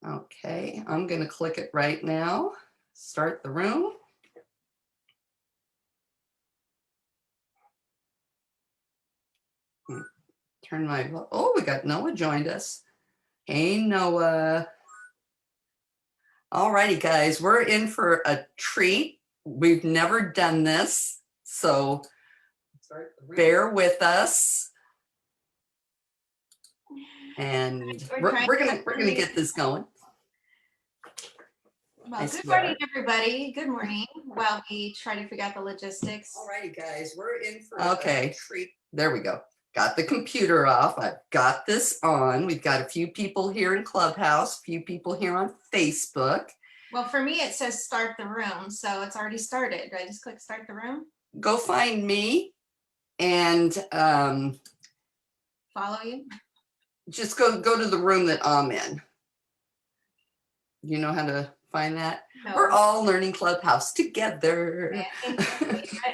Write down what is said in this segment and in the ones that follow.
Okay, I'm going to click it right now. Start the room. Turn my, oh, we got Noah joined us. Hey, Noah. All righty, guys, we're in for a treat. We've never done this, so bear with us. And we're gonna get this going. Well, good morning, everybody. Good morning. While we try to figure out the logistics. All righty, guys, we're in for a treat. There we go. Got the computer off. I've got this on. We've got a few people here in Clubhouse, a few people here on Facebook. Well, for me, it says start the room, so it's already started. Do I just click start the room? Go find me and follow you. Just go to the room that I'm in. You know how to find that? No. We're all learning Clubhouse together.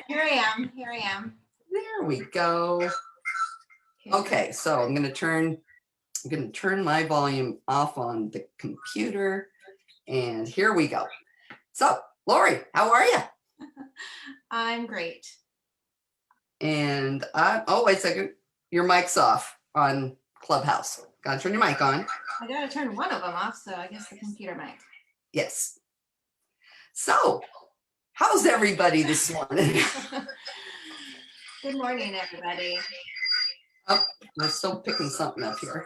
Here I am. There we go. Okay, so I'm gonna turn my volume off on the computer, and here we go. So, Lori, how are you? I'm great. And oh, wait a second. Your mic's off on Clubhouse. Gotta turn your mic on. I gotta turn one of them off, so I guess the computer mic. Yes. So, how's everybody this morning? Good morning, everybody. Oh, we're still picking something up here.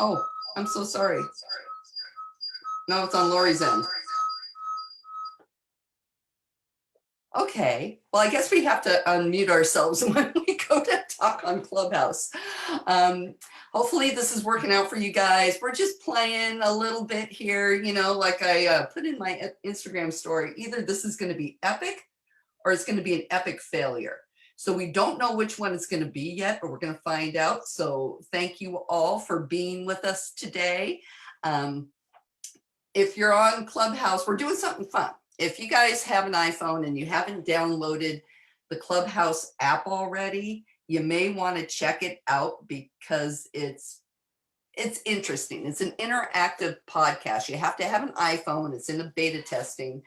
Oh, I'm so sorry. No, it's on Lori's end. Okay, well, I guess we have to unmute ourselves when we go to talk on Clubhouse. Hopefully this is working out for you guys. We're just playing a little bit here, you know, like I put in my Instagram story. Either this is going to be epic or it's going to be an epic failure. So we don't know which one it's going to be yet, but we're going to find out. So thank you all for being with us today. If you're on Clubhouse, we're doing something fun. If you guys have an iPhone and you haven't downloaded the Clubhouse app already, you may want to check it out because it's interesting. It's an interactive podcast. You have to have an iPhone. It's in a beta testing,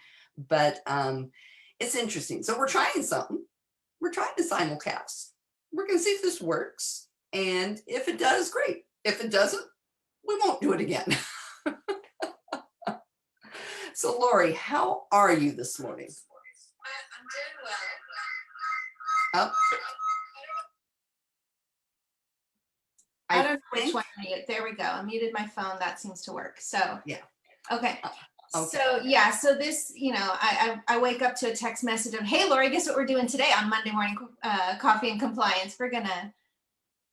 but it's interesting. So we're trying something. We're trying to simulcast. We're going to see if this works. And if it does, great. If it doesn't, we won't do it again. So, Lori, how are you this morning? I'm doing Oh. well. I don't know which one to mute. There we go. I muted my phone. That seems to work. So, yeah. Okay. So, yeah. So this, you know, I wake up to a text message of, hey, Lori, guess what we're doing today on Monday morning coffee and compliance? We're going to.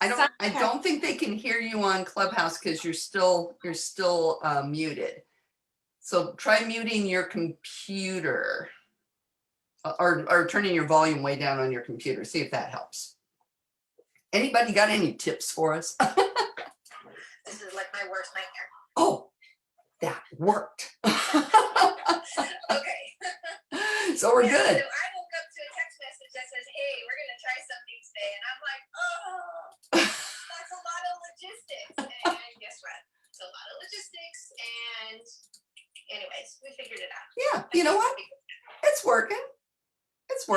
I don't think they can hear you on Clubhouse because you're still muted. So try muting your computer or turning your volume way down on your computer. See if that helps. Anybody got any tips for us? This is like my worst nightmare. Oh, that worked. Okay. So we're good. So I woke up to a text message that says, hey, we're going to try something today. And I'm like, oh, that's a lot of logistics. And guess what? It's a lot of logistics. And anyways, we figured it out. Yeah, you know what? It's working. It's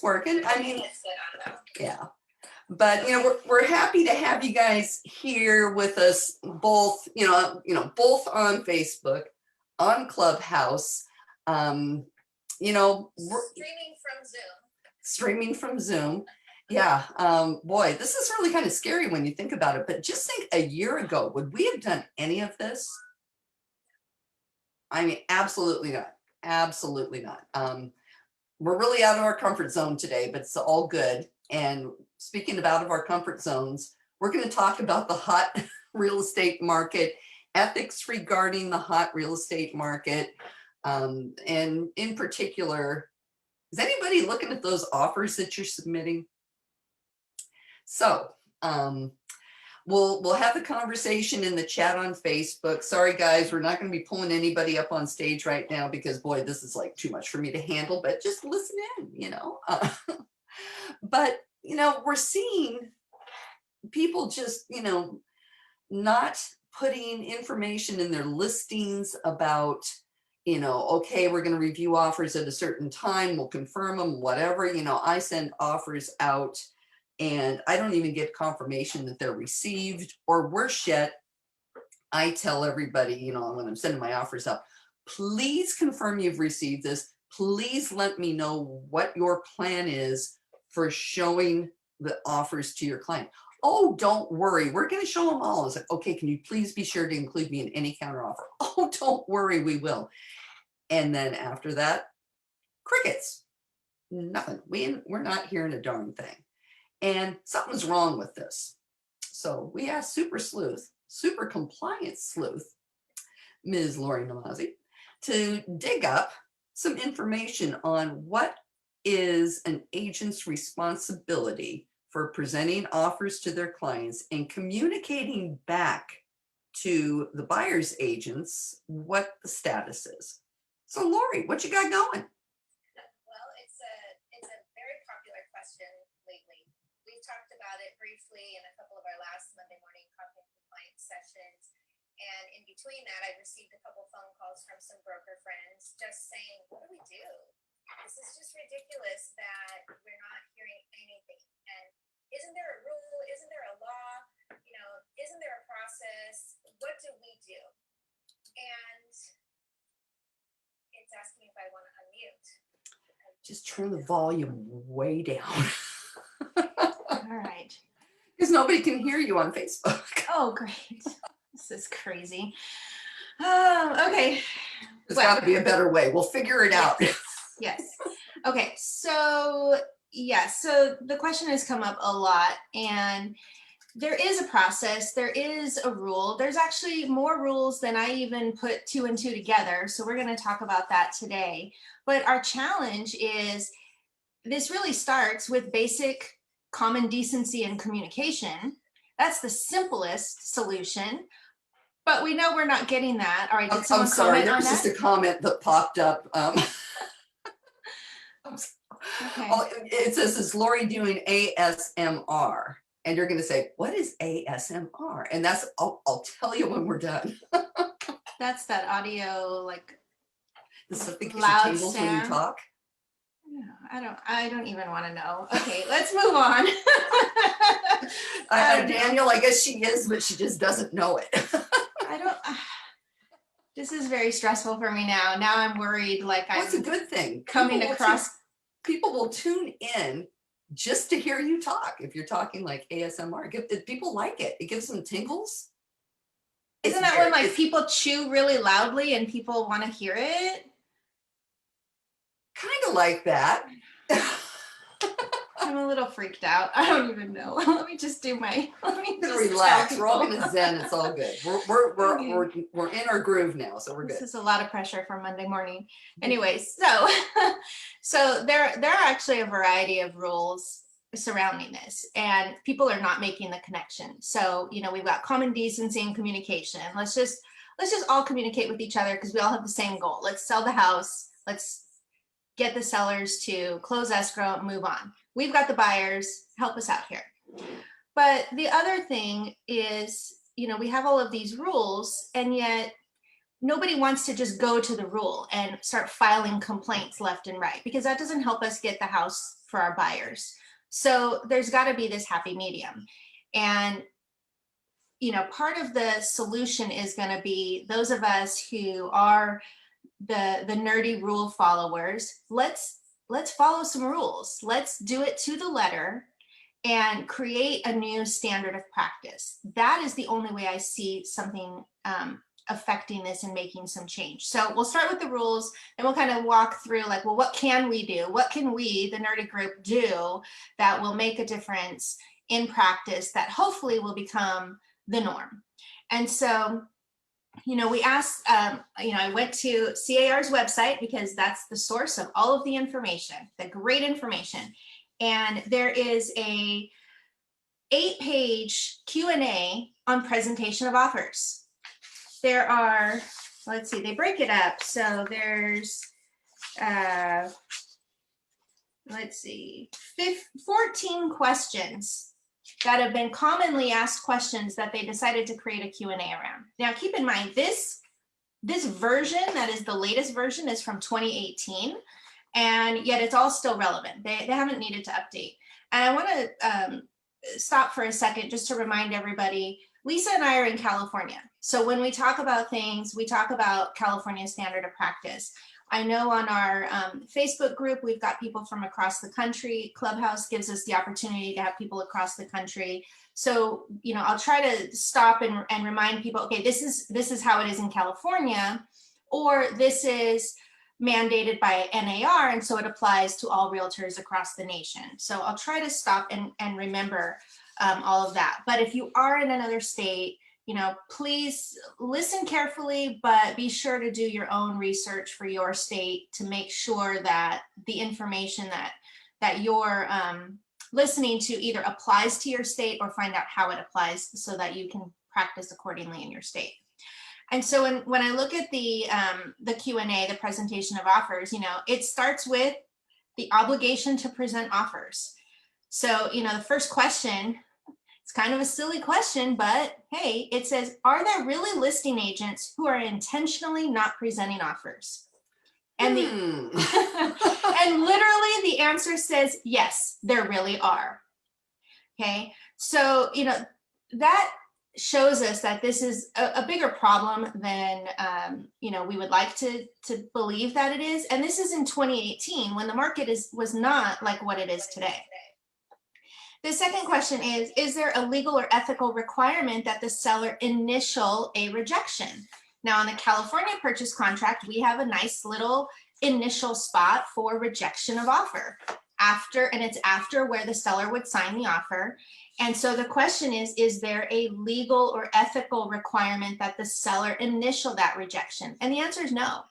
working. I mean, yeah. But you know, we're happy to have you guys here with us, both you know, both on Facebook, on Clubhouse. You know, we're streaming from Zoom. Yeah. Boy, this is really kind of scary when you think about it. But just think, a year ago, would we have done any of this? I mean, absolutely not. Absolutely not. We're really out of our comfort zone today, but it's all good. And speaking of out of our comfort zones, we're going to talk about the hot real estate market, ethics regarding the hot real estate market. And in particular, is anybody looking at those offers that you're submitting? So, we'll have the conversation in the chat on Facebook. Sorry, guys, we're not going to be pulling anybody up on stage right now because, boy, this is like too much for me to handle, but just listen in, you know. But, you know, we're seeing people just, you know, not putting information in their listings about, you know, okay, we're going to review offers at a certain time, we'll confirm them, whatever. You know, I send offers out and I don't even get confirmation that they're received, or worse yet, I tell everybody, you know, when I'm sending my offers out, please confirm you've received this. Please let me know what your plan is for showing the offers to your client. Oh, don't worry, we're going to show them all. It's like, okay, can you please be sure to include me in any counter offer? Oh, don't worry, we will. And then after that, crickets, nothing. We're not hearing a darn thing. And something's wrong with this. So we asked super compliant sleuth, Ms. Lori Namazi, to dig up some information on what is an agent's responsibility for presenting offers to their clients and communicating back to the buyer's agents what the status is. So Lori, what you got going? Well, it's a very popular question lately. We've talked about it briefly in a couple of our last Monday morning conflict compliance sessions. And in between that, I've received a couple phone calls from some broker friends just saying, what do we do? This is just ridiculous that we're not hearing anything. And isn't there a rule? Isn't there a law? You know, isn't there a process? What do we do? And it's asking me if I want to unmute. Just turn the volume way down. All right. Because nobody can hear you on Facebook. Oh, great. This is crazy. Okay. There's got to be a better way. We'll figure it out. Yes. Okay. So, so the question has come up a lot, and there is a process. There is a rule. There's actually more rules than I even put 2 and 2 together. So we're going to talk about that today. But our challenge is this really starts with basic common decency and communication. That's the simplest solution. But we know we're not getting that. All right, did someone I'm sorry, comment there on was that? just a comment that popped up. Okay. Oh, it says, is Lori doing ASMR? And you're going to say, what is ASMR? And that's, I'll tell you when we're done. That's that audio, like, The stuff that gives you loud tingles when you sound. talk. I don't even want to know. Okay, let's move on. Daniel, I guess she is, but she just doesn't know it. I don't. This is very stressful for me now. Now I'm worried, like Well, I'm it's a good thing. coming across. People will tune in just to hear you talk. If you're talking like ASMR, people like it. It gives them tingles. Isn't that when like people chew really loudly and people want to hear it? Kind of like that. I'm a little freaked out. I don't even know. Let me just Relax. We're all gonna zen. It's all good. We're in our groove now, so we're good. This is a lot of pressure for Monday morning. Anyways, so there are actually a variety of rules surrounding this, and people are not making the connection. So, you know, we've got common decency and communication. Let's just all communicate with each other because we all have the same goal. Let's sell the house. Let's get the sellers to close escrow and move on. We've got the buyers, help us out here. But the other thing is, you know, we have all of these rules, and yet nobody wants to just go to the rule and start filing complaints left and right, because that doesn't help us get the house for our buyers. So there's got to be this happy medium. And, you know, part of the solution is going to be those of us who are the nerdy rule followers. Let's follow some rules. Let's do it to the letter and create a new standard of practice. That is the only way I see something affecting this and making some change. So we'll start with the rules, and we'll kind of walk through like, well, what can we do? What can we, the nerdy group, do that will make a difference in practice that hopefully will become the norm? And so, you know, we asked, you know, I went to CAR's website because that's the source of all of the information, the great information. And there is a 8-page Q&A on presentation of offers. There are, let's see, they break it up. So there's, let's see, 14 questions that have been commonly asked questions that they decided to create a Q&A around. Now, keep in mind, this version, that is the latest version, is from 2018, and yet it's all still relevant. They haven't needed to update. And I want to stop for a second just to remind everybody, Lisa and I are in California. So when we talk about things, we talk about California standard of practice. I know on our Facebook group, we've got people from across the country. Clubhouse gives us the opportunity to have people across the country. So, you know, I'll try to stop and remind people, okay, this is how it is in California, or this is mandated by NAR, and so it applies to all realtors across the nation. So I'll try to stop and remember all of that. But if you are in another state, you know, please listen carefully, but be sure to do your own research for your state to make sure that the information that you're listening to either applies to your state, or find out how it applies so that you can practice accordingly in your state. And so when I look at the Q&A, the presentation of offers, you know, it starts with the obligation to present offers. So, you know, the first question, it's kind of a silly question, but hey, it says, are there really listing agents who are intentionally not presenting offers? And and literally the answer says, yes, there really are. Okay, so, you know, that shows us that this is a bigger problem than, you know, we would like to believe that it is. And this is in 2018, when the market was not like what it is today. The second question is there a legal or ethical requirement that the seller initial a rejection? Now, on the California purchase contract, we have a nice little initial spot for rejection of offer and it's after where the seller would sign the offer. And so the question is there a legal or ethical requirement that the seller initial that rejection? And the answer is no.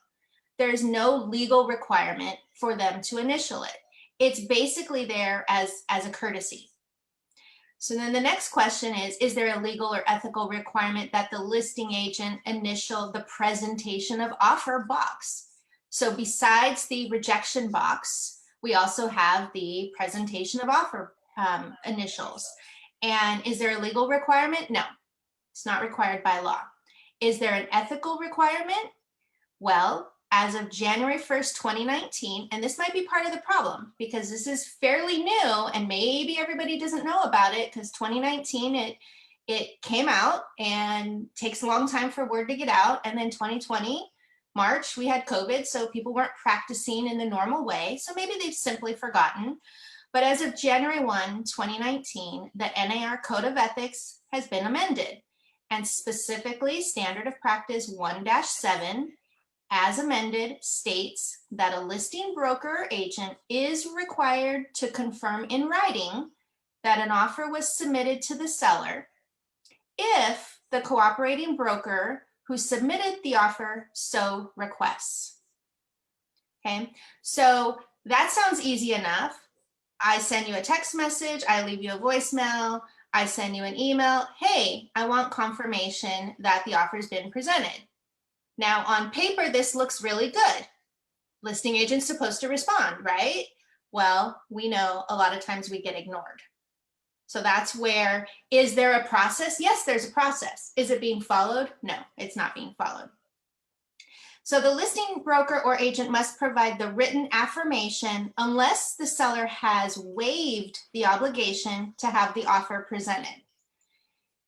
There's no legal requirement for them to initial it. It's basically there as a courtesy. So then the next question is there a legal or ethical requirement that the listing agent initial the presentation of offer box? So besides the rejection box, we also have the presentation of offer initials. And is there a legal requirement? No, it's not required by law. Is there an ethical requirement? Well, as of January 1st, 2019, and this might be part of the problem because this is fairly new and maybe everybody doesn't know about it because 2019, it came out and takes a long time for word to get out. And then 2020, March, we had COVID, so people weren't practicing in the normal way. So maybe they've simply forgotten. But as of January 1, 2019, the NAR Code of Ethics has been amended, and specifically Standard of Practice 1-7, as amended, states that a listing broker or agent is required to confirm in writing that an offer was submitted to the seller if the cooperating broker who submitted the offer so requests. Okay, so that sounds easy enough. I send you a text message, I leave you a voicemail, I send you an email. Hey, I want confirmation that the offer's been presented. Now, on paper, this looks really good. Listing agent's supposed to respond, right? Well, we know a lot of times we get ignored. So that's where, is there a process? Yes, there's a process. Is it being followed? No, it's not being followed. So the listing broker or agent must provide the written affirmation unless the seller has waived the obligation to have the offer presented.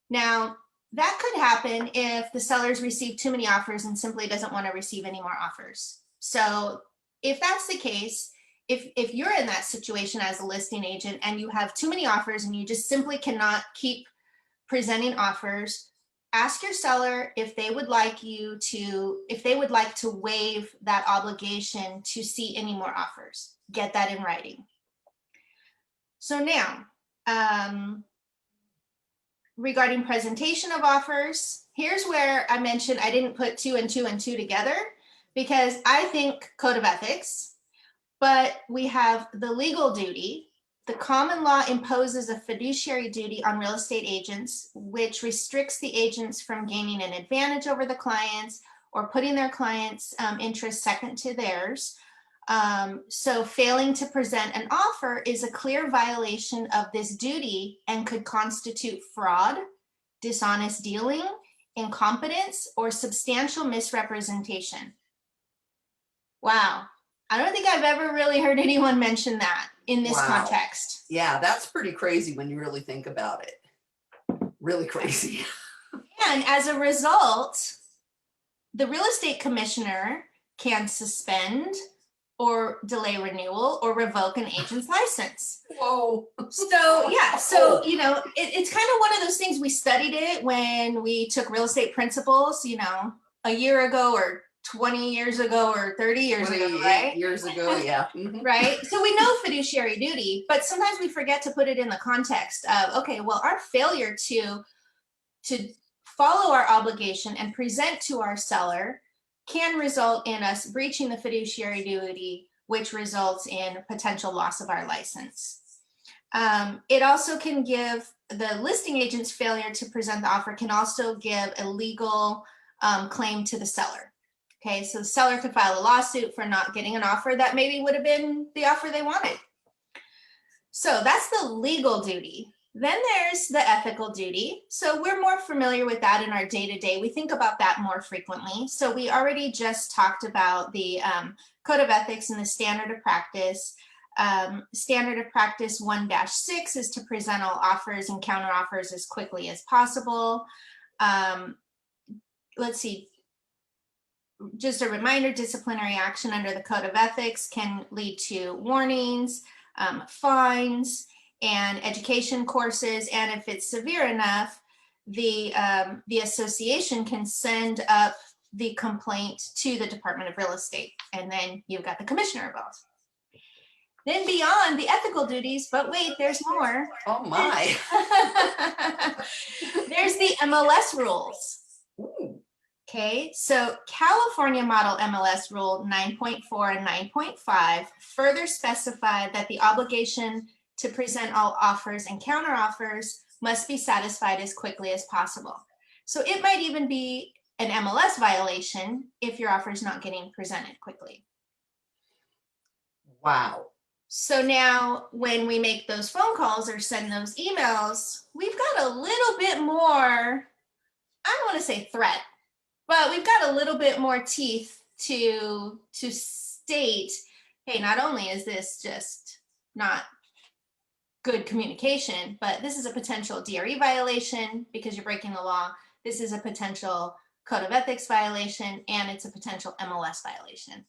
Now, that could happen if the seller's received too many offers and simply doesn't want to receive any more offers. So if that's the case, if you're in that situation as a listing agent and you have too many offers and you just simply cannot keep presenting offers, ask your seller if they would like to waive that obligation to see any more offers. Get that in writing. So now, regarding presentation of offers, here's where I mentioned I didn't put 2 and 2 and 2 together because I think Code of Ethics, but we have the legal duty. The common law imposes a fiduciary duty on real estate agents, which restricts the agents from gaining an advantage over the clients or putting their clients' interests second to theirs. So failing to present an offer is a clear violation of this duty and could constitute fraud, dishonest dealing, incompetence, or substantial misrepresentation. Wow. I don't think I've ever really heard anyone mention that in this Wow. context. Yeah, that's pretty crazy when you really think about it. Really crazy. And as a result, the real estate commissioner can suspend or delay renewal or revoke an agent's license. Whoa. So yeah, so you know, it's kind of one of those things. We studied it when we took real estate principles, you know, a year ago or 20 years ago or 30 years ago, 28 right? years ago, yeah. Mhm. Right. So we know fiduciary duty, but sometimes we forget to put it in the context of, okay, well, our failure to follow our obligation and present to our seller can result in us breaching the fiduciary duty, which results in potential loss of our license. It also can give the listing agent's failure to present the offer can also give a legal claim to the seller. Okay, so the seller could file a lawsuit for not getting an offer that maybe would have been the offer they wanted. So that's the legal duty. Then there's the ethical duty. So we're more familiar with that in our day-to-day. We think about that more frequently. So we already just talked about the Code of Ethics and the Standard of Practice. Standard of Practice 1-6 is to present all offers and counteroffers as quickly as possible. Let's see. Just a reminder, disciplinary action under the Code of Ethics can lead to warnings, fines, and education courses. And if it's severe enough, the association can send up the complaint to the Department of Real Estate. And then you've got the commissioner involved. Then beyond the ethical duties, but wait, there's more. Oh my. There's the MLS rules. Ooh. Okay, so California Model MLS Rule 9.4 and 9.5 further specify that the obligation to present all offers and counteroffers must be satisfied as quickly as possible. So it might even be an MLS violation if your offer is not getting presented quickly. Wow. So now when we make those phone calls or send those emails, we've got a little bit more, I don't want to say threat, but we've got a little bit more teeth to state, hey, not only is this just not good communication, but this is a potential DRE violation because you're breaking the law. This is a potential Code of Ethics violation, and it's a potential MLS violation.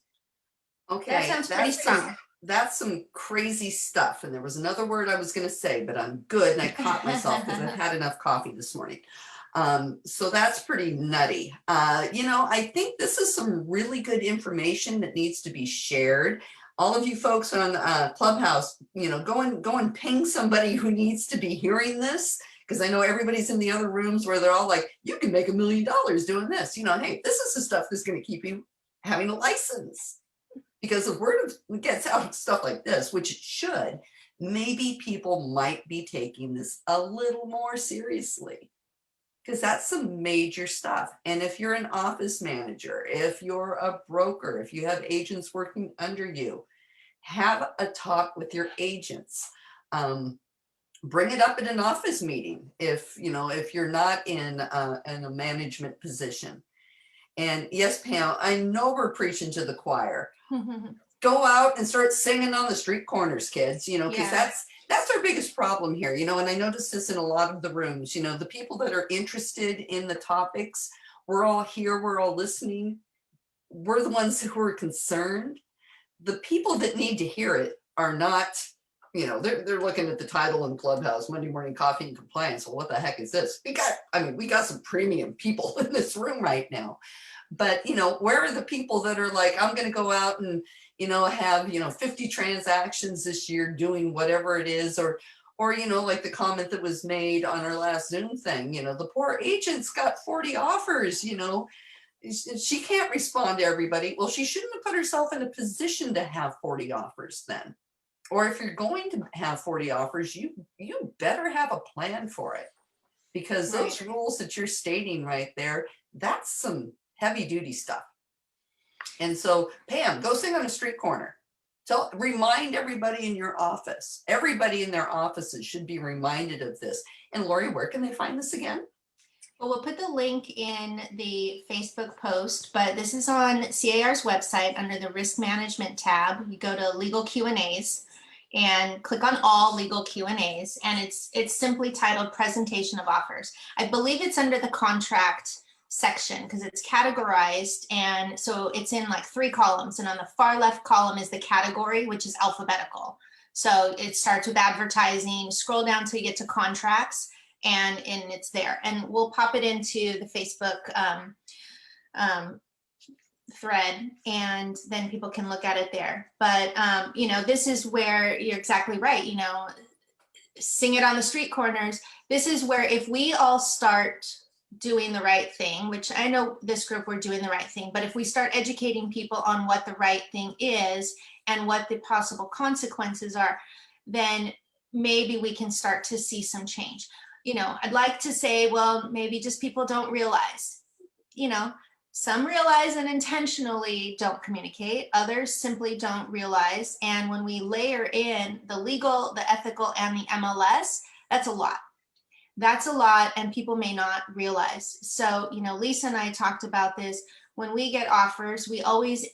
Okay. That sounds pretty strong. That's some crazy stuff. And there was another word I was going to say, but I'm good. And I caught myself because I've had enough coffee this morning. So that's pretty nutty. You know, I think this is some really good information that needs to be shared. All of you folks on Clubhouse, you know, go and ping somebody who needs to be hearing this, because I know everybody's in the other rooms where they're all like, you can make $1 million doing this. You know, hey, this is the stuff that's going to keep you having a license. Because if word gets out stuff like this, which it should, maybe people might be taking this a little more seriously. Because that's some major stuff. And if you're an office manager, if you're a broker, if you have agents working under you, have a talk with your agents. Bring it up at an office meeting if you're not in a management position. And yes, Pam, I know we're preaching to the choir. Go out and start singing on the street corners, kids, you know, because that's our biggest problem here, you know, and I noticed this in a lot of the rooms, you know, the people that are interested in the topics, we're all here, we're all listening. We're the ones who are concerned. The people that need to hear it are not, you know, they're looking at the title in Clubhouse, Monday Morning Coffee and Compliance. Well, what the heck is this? We got some premium people in this room right now. But, you know, where are the people that are like, I'm going to go out and, you know, have, 50 transactions this year doing whatever it is, or, you know, like the comment that was made on our last Zoom thing, you know, the poor agent's got 40 offers, you know, she can't respond to everybody. Well, she shouldn't have put herself in a position to have 40 offers then. Or if you're going to have 40 offers, you better have a plan for it, because those rules that you're stating right there, that's some heavy duty stuff. And so, Pam, go sing on a street corner. Remind everybody in your office. Everybody in their offices should be reminded of this. And Lori, where can they find this again? Well, we'll put the link in the Facebook post, but this is on CAR's website under the risk management tab. You go to legal Q&As and click on all legal Q&As, and it's simply titled presentation of offers. I believe it's under the contract section because it's categorized, and so it's in like 3 columns, and on the far left column is the category, which is alphabetical. So it starts with advertising, scroll down till you get to contracts, and it's there. And we'll pop it into the Facebook thread, and then people can look at it there. But you know, this is where you're exactly right. You know, sing it on the street corners. This is where if we all start doing the right thing, which I know this group, we're doing the right thing, but if we start educating people on what the right thing is and what the possible consequences are, then maybe we can start to see some change. You know, I'd like to say, well, maybe just people don't realize, you know, some realize and intentionally don't communicate, others simply don't realize. And when we layer in the legal, the ethical, and the MLS, that's a lot. That's a lot, and people may not realize. So, you know, Lisa and I talked about this. When we get offers, we always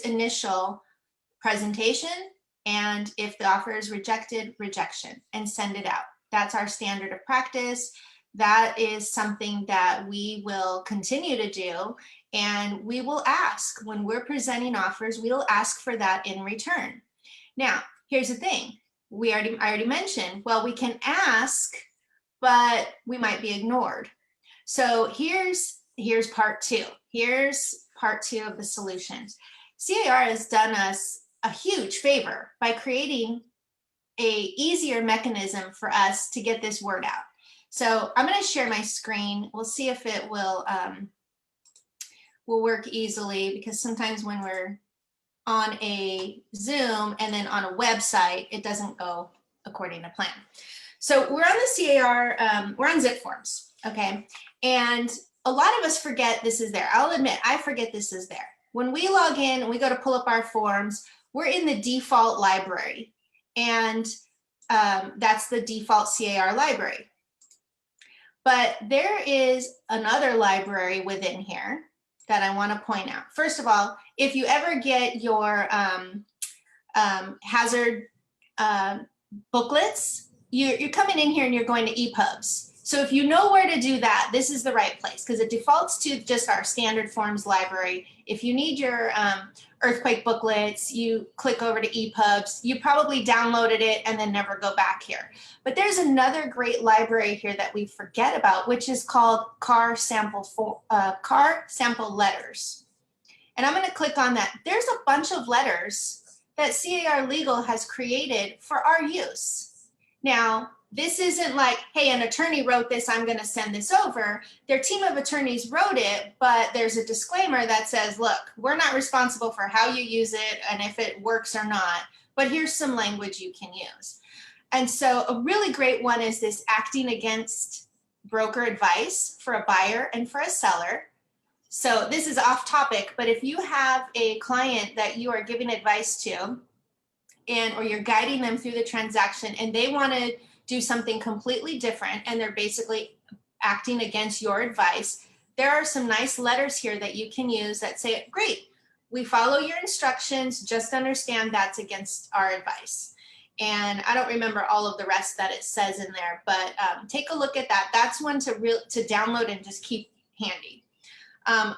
initial presentation, and if the offer is rejected, rejection, and send it out. That's our standard of practice. That is something that we will continue to do, and we will ask when we're presenting offers, we'll ask for that in return. Now, here's the thing. I already mentioned, well, we can ask, but we might be ignored. So here's part 2. Here's part 2 of the solutions. CAR has done us a huge favor by creating a easier mechanism for us to get this word out. So I'm going to share my screen. We'll see if it will work easily, because sometimes when we're on a Zoom and then on a website, it doesn't go according to plan. So we're on the CAR, we're on zip forms, okay? And a lot of us forget this is there. I'll admit, I forget this is there. When we log in and we go to pull up our forms, we're in the default library, and that's the default CAR library. But there is another library within here that I want to point out. First of all, if you ever get your hazard booklets, you're coming in here and you're going to EPUBs. So if you know where to do that, this is the right place, because it defaults to just our standard forms library. If you need your earthquake booklets, you click over to EPUBs. You probably downloaded it and then never go back here. But there's another great library here that we forget about, which is called CAR sample letters. And I'm going to click on that. There's a bunch of letters that CAR Legal has created for our use. Now, this isn't like, hey, an attorney wrote this, I'm going to send this over. Their team of attorneys wrote it, but there's a disclaimer that says, look, we're not responsible for how you use it and if it works or not, but here's some language you can use. And so a really great one is this acting against broker advice for a buyer and for a seller. So this is off topic, but if you have a client that you are giving advice to, or you're guiding them through the transaction and they want to do something completely different and they're basically acting against your advice, there are some nice letters here that you can use that say, great, we follow your instructions, just understand that's against our advice. And I don't remember all of the rest that it says in there, but take a look at that. That's one to download and just keep handy.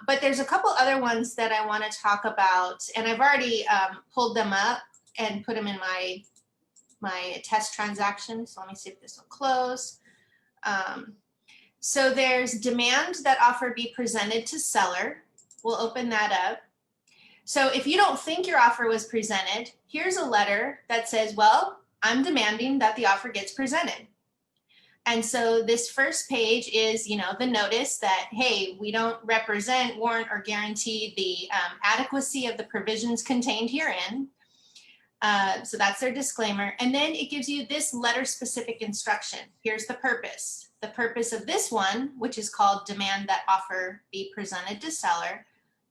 But there's a couple other ones that I want to talk about, and I've already pulled them up and put them in my test transaction. So let me see if this will close. So there's demand that offer be presented to seller. We'll open that up. So if you don't think your offer was presented, here's a letter that says, well, I'm demanding that the offer gets presented. And so this first page is, you know, the notice that, hey, we don't represent, warrant, or guarantee the adequacy of the provisions contained herein. So that's their disclaimer. And then it gives you this letter-specific instruction. Here's the purpose. The purpose of this one, which is called demand that offer be presented to seller.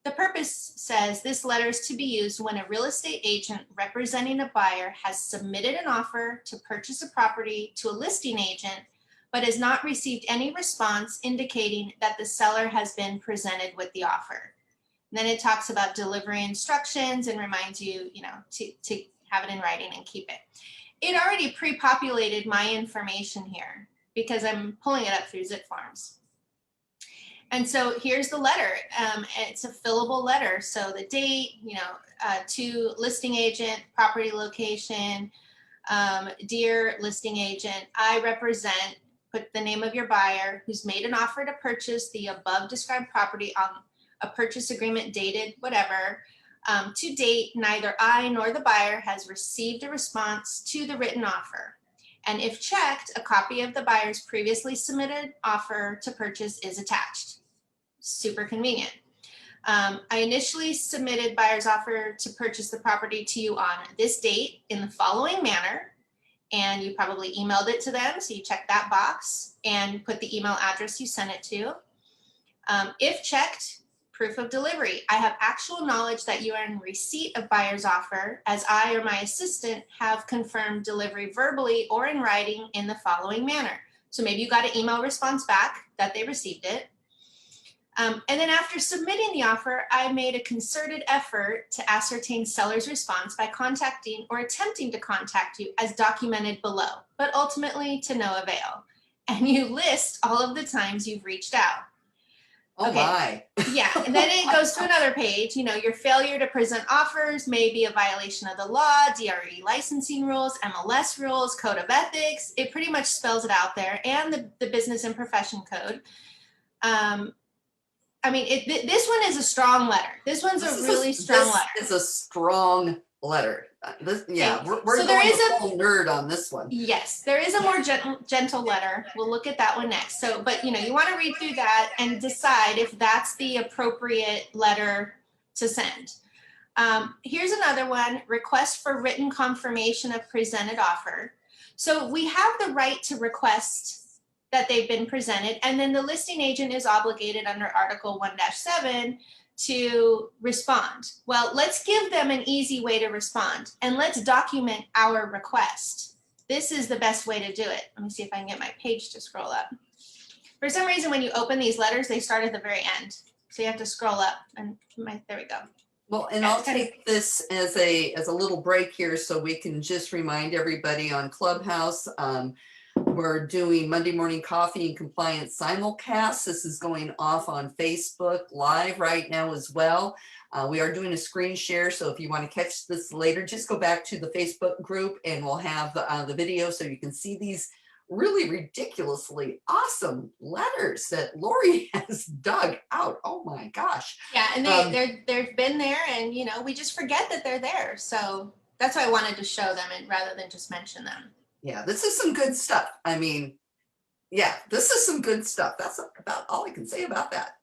The purpose says this letter is to be used when a real estate agent representing a buyer has submitted an offer to purchase a property to a listing agent, but has not received any response indicating that the seller has been presented with the offer. And then it talks about delivery instructions and reminds you, to have it in writing and keep it. It already pre-populated my information here because I'm pulling it up through Zip Forms. And so here's the letter. It's a fillable letter. So the date, to listing agent, property location, dear listing agent, I represent, put the name of your buyer who's made an offer to purchase the above described property on a purchase agreement dated whatever. To date, neither I nor the buyer has received a response to the written offer. And if checked, a copy of the buyer's previously submitted offer to purchase is attached. Super convenient. I initially submitted buyer's offer to purchase the property to you on this date in the following manner. And you probably emailed it to them. So you check that box and put the email address you sent it to. If checked, proof of delivery. I have actual knowledge that you are in receipt of buyer's offer, as I or my assistant have confirmed delivery verbally or in writing in the following manner. So maybe you got an email response back that they received it. And then after submitting the offer, I made a concerted effort to ascertain seller's response by contacting or attempting to contact you as documented below, but ultimately to no avail. And you list all of the times you've reached out. Oh my. Yeah, and then it goes to another page. Your failure to present offers may be a violation of the law, DRE licensing rules, MLS rules, code of ethics. It pretty much spells it out there, and the business and profession code. This one is a strong letter. This one's a really strong letter. This is a strong letter. We're So going there is a full nerd on this one. Yes, there is a more gentle letter. We'll look at that one next. So, but you want to read through that and decide if that's the appropriate letter to send. Here's another one: request for written confirmation of presented offer. So we have the right to request that they've been presented, and then the listing agent is obligated under Article 1-7 to respond. Well, let's give them an easy way to respond, and let's document our request. This is the best way to do it. Let me see if I can get my page to scroll up. For some reason, when you open these letters, they start at the very end. So you have to scroll up, and there we go. Well, and I'll take this as a little break here so we can just remind everybody on Clubhouse. We're doing Monday Morning Coffee and Compliance simulcast. This is going off on Facebook Live right now as well. We are doing a screen share, so if you want to catch this later, just go back to the Facebook group and we'll have the video so you can see these really ridiculously awesome letters that Lori has dug out. Oh my gosh. Yeah, and they've been there, and we just forget that they're there. So that's why I wanted to show them rather than just mention them. Yeah, this is some good stuff. This is some good stuff. That's about all I can say about that.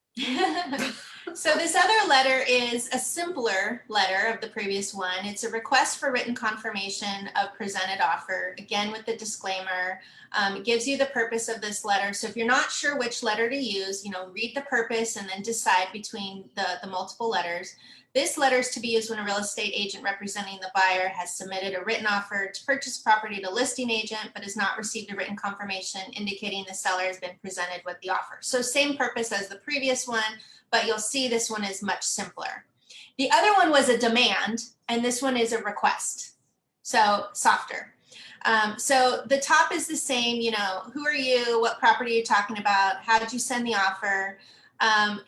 So this other letter is a simpler letter of the previous one. It's a request for written confirmation of presented offer, again with the disclaimer. It gives you the purpose of this letter. So if you're not sure which letter to use, read the purpose and then decide between the multiple letters. This letter is to be used when a real estate agent representing the buyer has submitted a written offer to purchase property to listing agent, but has not received a written confirmation indicating the seller has been presented with the offer. So same purpose as the previous one, but you'll see this one is much simpler. The other one was a demand, and this one is a request. So softer. So the top is the same, who are you, what property are you talking about, how did you send the offer?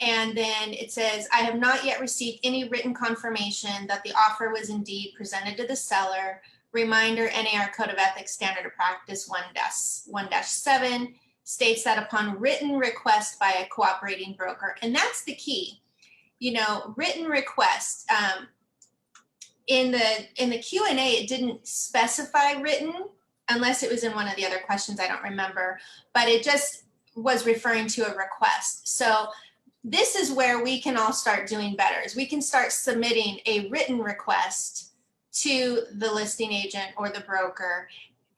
And then it says, I have not yet received any written confirmation that the offer was indeed presented to the seller. Reminder, NAR Code of Ethics Standard of Practice 1-7 states that upon written request by a cooperating broker, and that's the key, written request. In the Q&A, it didn't specify written unless it was in one of the other questions, I don't remember, but it just was referring to a request. So this is where we can all start doing better, is we can start submitting a written request to the listing agent or the broker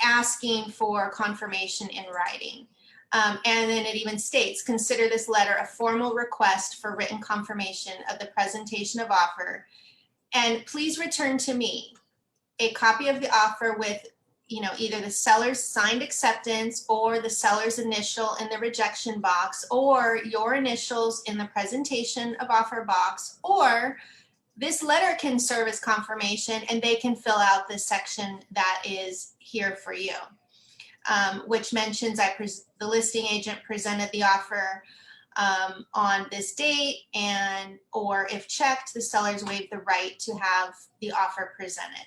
asking for confirmation in writing. And then it even states, consider this letter a formal request for written confirmation of the presentation of offer. And please return to me a copy of the offer with, either the seller's signed acceptance or the seller's initial in the rejection box, or your initials in the presentation of offer box, or this letter can serve as confirmation and they can fill out the section that is here for you, which mentions the listing agent presented the offer on this date, and or if checked, the sellers waive the right to have the offer presented.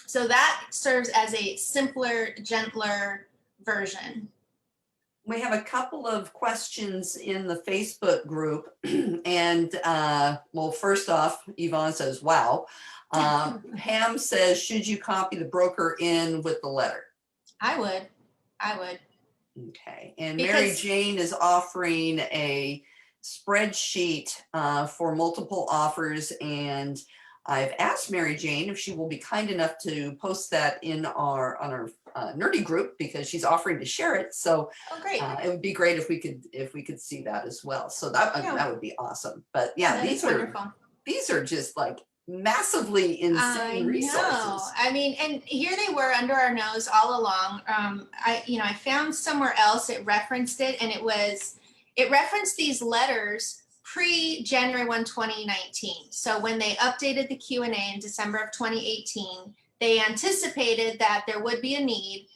So that serves as a simpler, gentler version. We have a couple of questions in the Facebook group. And well, first off, Yvonne says, wow. Pam says, should you copy the broker in with the letter? I would. Okay. And Mary Because- Jane is offering a spreadsheet for multiple offers. And I've asked Mary Jane if she will be kind enough to post that on our nerdy group, because she's offering to share it. So Oh, great. it would be great if we could see that as well. So that would be awesome. But yeah, That is wonderful. these are just like massively insane resources. I mean, and here they were under our nose all along. I found somewhere else it referenced it, and it referenced these letters pre-January 1, 2019. So when they updated the Q&A in December of 2018, they anticipated that there would be a need,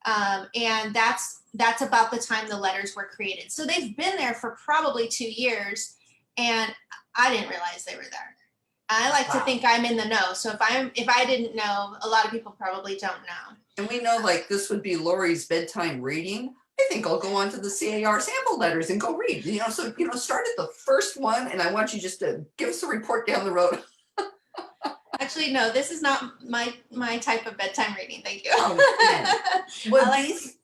and that's about the time the letters were created. So they've been there for probably 2 years, and I didn't realize they were there. I like to think I'm in the know. So if I didn't know, a lot of people probably don't know. And we know like this would be Lori's bedtime reading. I think I'll go on to the CAR sample letters and go read, so, start at the first one, and I want you just to give us a report down the road. Actually, no, this is not my type of bedtime reading. Thank you.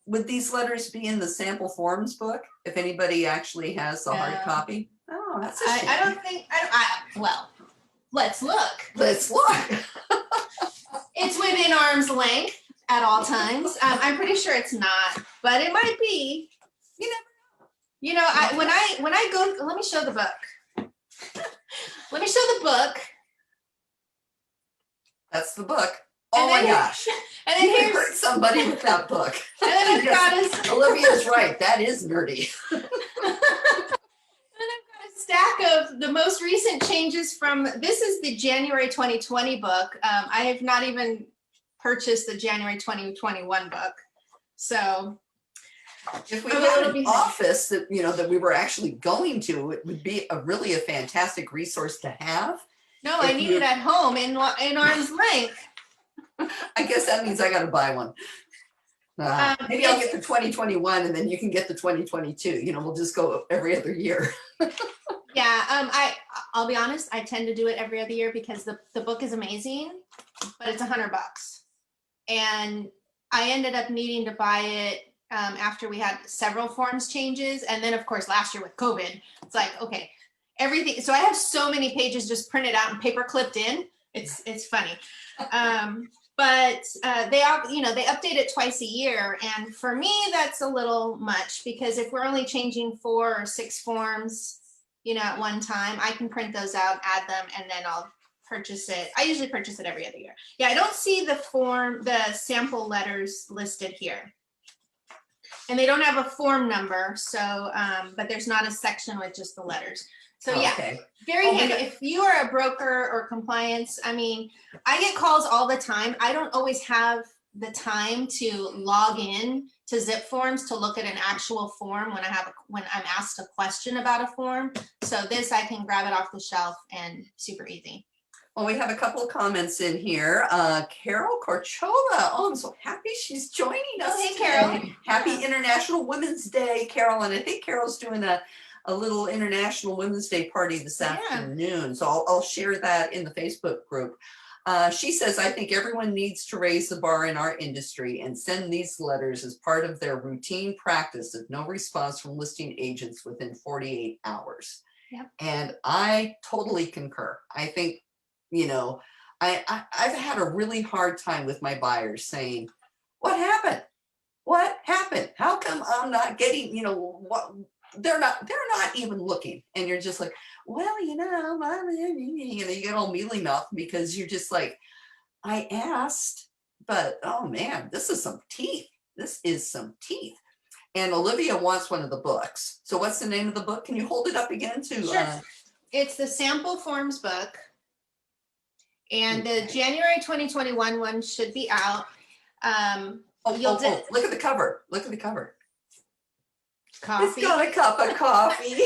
Would these letters be in the sample forms book if anybody actually has the hard copy? Oh, that's a shame. I don't think, well, let's look. Let's look. It's within arm's length at all times. I'm pretty sure it's not, but it might be. You know, when I go, let me show the book. Let me show the book. That's the book. Oh my gosh. And then You here's hurt somebody with that book. And then I've got Olivia's right. That is nerdy. a stack of the most recent changes from, this is the January 2020 book. I have not even purchased the January 2021 book. So if we had an office that, that we were actually going to, it would be really a fantastic resource to have. No, I need it at home in arm's length. I guess that means I got to buy one. Maybe I'll get the 2021 and then you can get the 2022. We'll just go every other year. Yeah, I'll be honest, I tend to do it every other year because the book is amazing, but it's $100. And I ended up needing to buy it after we had several forms changes. And then of course, last year with COVID, it's like, okay, everything. So I have so many pages just printed out and paper clipped in. It's funny. But they update it twice a year. And for me, that's a little much because if we're only changing 4 or 6 forms, at one time, I can print those out, add them, and then I'll purchase it. I usually purchase it every other year. Yeah, I don't see the sample letters listed here. And they don't have a form number, so, but there's not a section with just the letters. So yeah, okay. Very handy. If you are a broker or compliance, I get calls all the time. I don't always have the time to log in to zip forms to look at an actual form when I'm asked a question about a form. So this, I can grab it off the shelf and super easy. Well, we have a couple of comments in here. Carol Corchola. Oh, I'm so happy she's joining us. Oh, hey, Carol. Today. Happy International Women's Day, Carol. And I think Carol's doing a little International Women's Day party this afternoon. So I'll share that in the Facebook group. She says, I think everyone needs to raise the bar in our industry and send these letters as part of their routine practice of no response from listing agents within 48 hours. Yep. And I totally concur. I think, I've had a really hard time with my buyers saying, what happened? what happened? How come I'm not getting, what they're not even looking. And you're just like, well, you get all mealy mouthed because you're just like, I asked, but oh man, this is some teeth. This is some teeth. And Olivia wants one of the books. So what's the name of the book? Can you hold it up again to Sure. It's the sample forms book. And the January 2021 one should be out. Look at the cover. Look at the cover. Coffee. It's got a cup of coffee.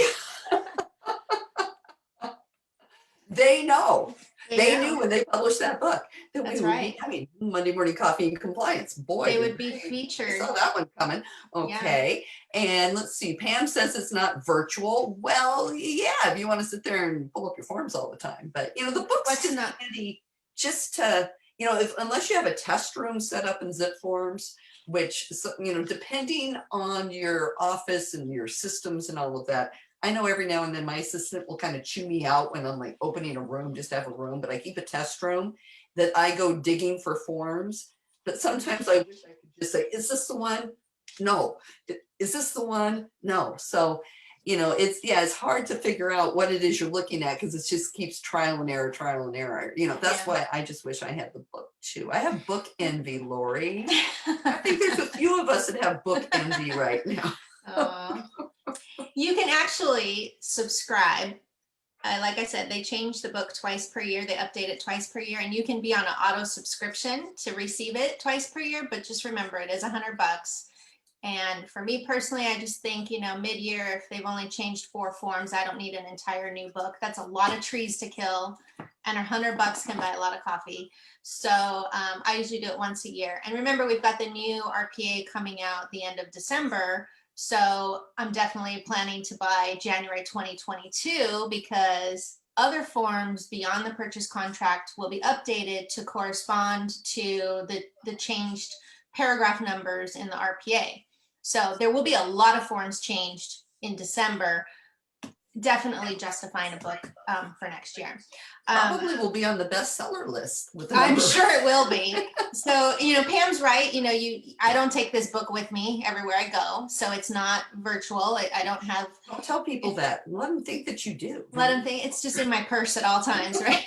They know. They knew when they published that book that That's we would right. be having Monday Morning Coffee and Compliance. Boy, They would be we featured. saw that one coming. Okay. And let's see. Pam says it's not virtual. Well, yeah, if you want to sit there and pull up your forms all the time. But the book's What's just not handy just to, unless you have a test room set up in Zip Forms, which, depending on your office and your systems and all of that, I know every now and then my assistant will kind of chew me out when I'm like opening a room, just to have a room, but I keep a test room that I go digging for forms. But sometimes I wish I could just say, is this the one? No. Is this the one? No. So, it's hard to figure out what it is you're looking at because it just keeps trial and error. That's why I just wish I had the book too. I have book envy, Lori. I think there's a few of us that have book envy right now. You can actually subscribe. Like I said, they change the book twice per year. They update it twice per year, and you can be on an auto subscription to receive it twice per year. But just remember, it is $100. And for me personally, I just think, mid-year, if they've only changed 4 forms, I don't need an entire new book. That's a lot of trees to kill, and $100 can buy a lot of coffee. So I usually do it once a year. And remember, we've got the new RPA coming out the end of December. So I'm definitely planning to buy January 2022 because other forms beyond the purchase contract will be updated to correspond to the changed paragraph numbers in the RPA. So there will be a lot of forms changed in December, definitely justifying a book for next year. Probably will be on the bestseller list. I'm sure it will be. So, Pam's right. I don't take this book with me everywhere I go. So it's not virtual. I don't have. Don't tell people that. Let them think that you do. Let them think it's just in my purse at all times, right?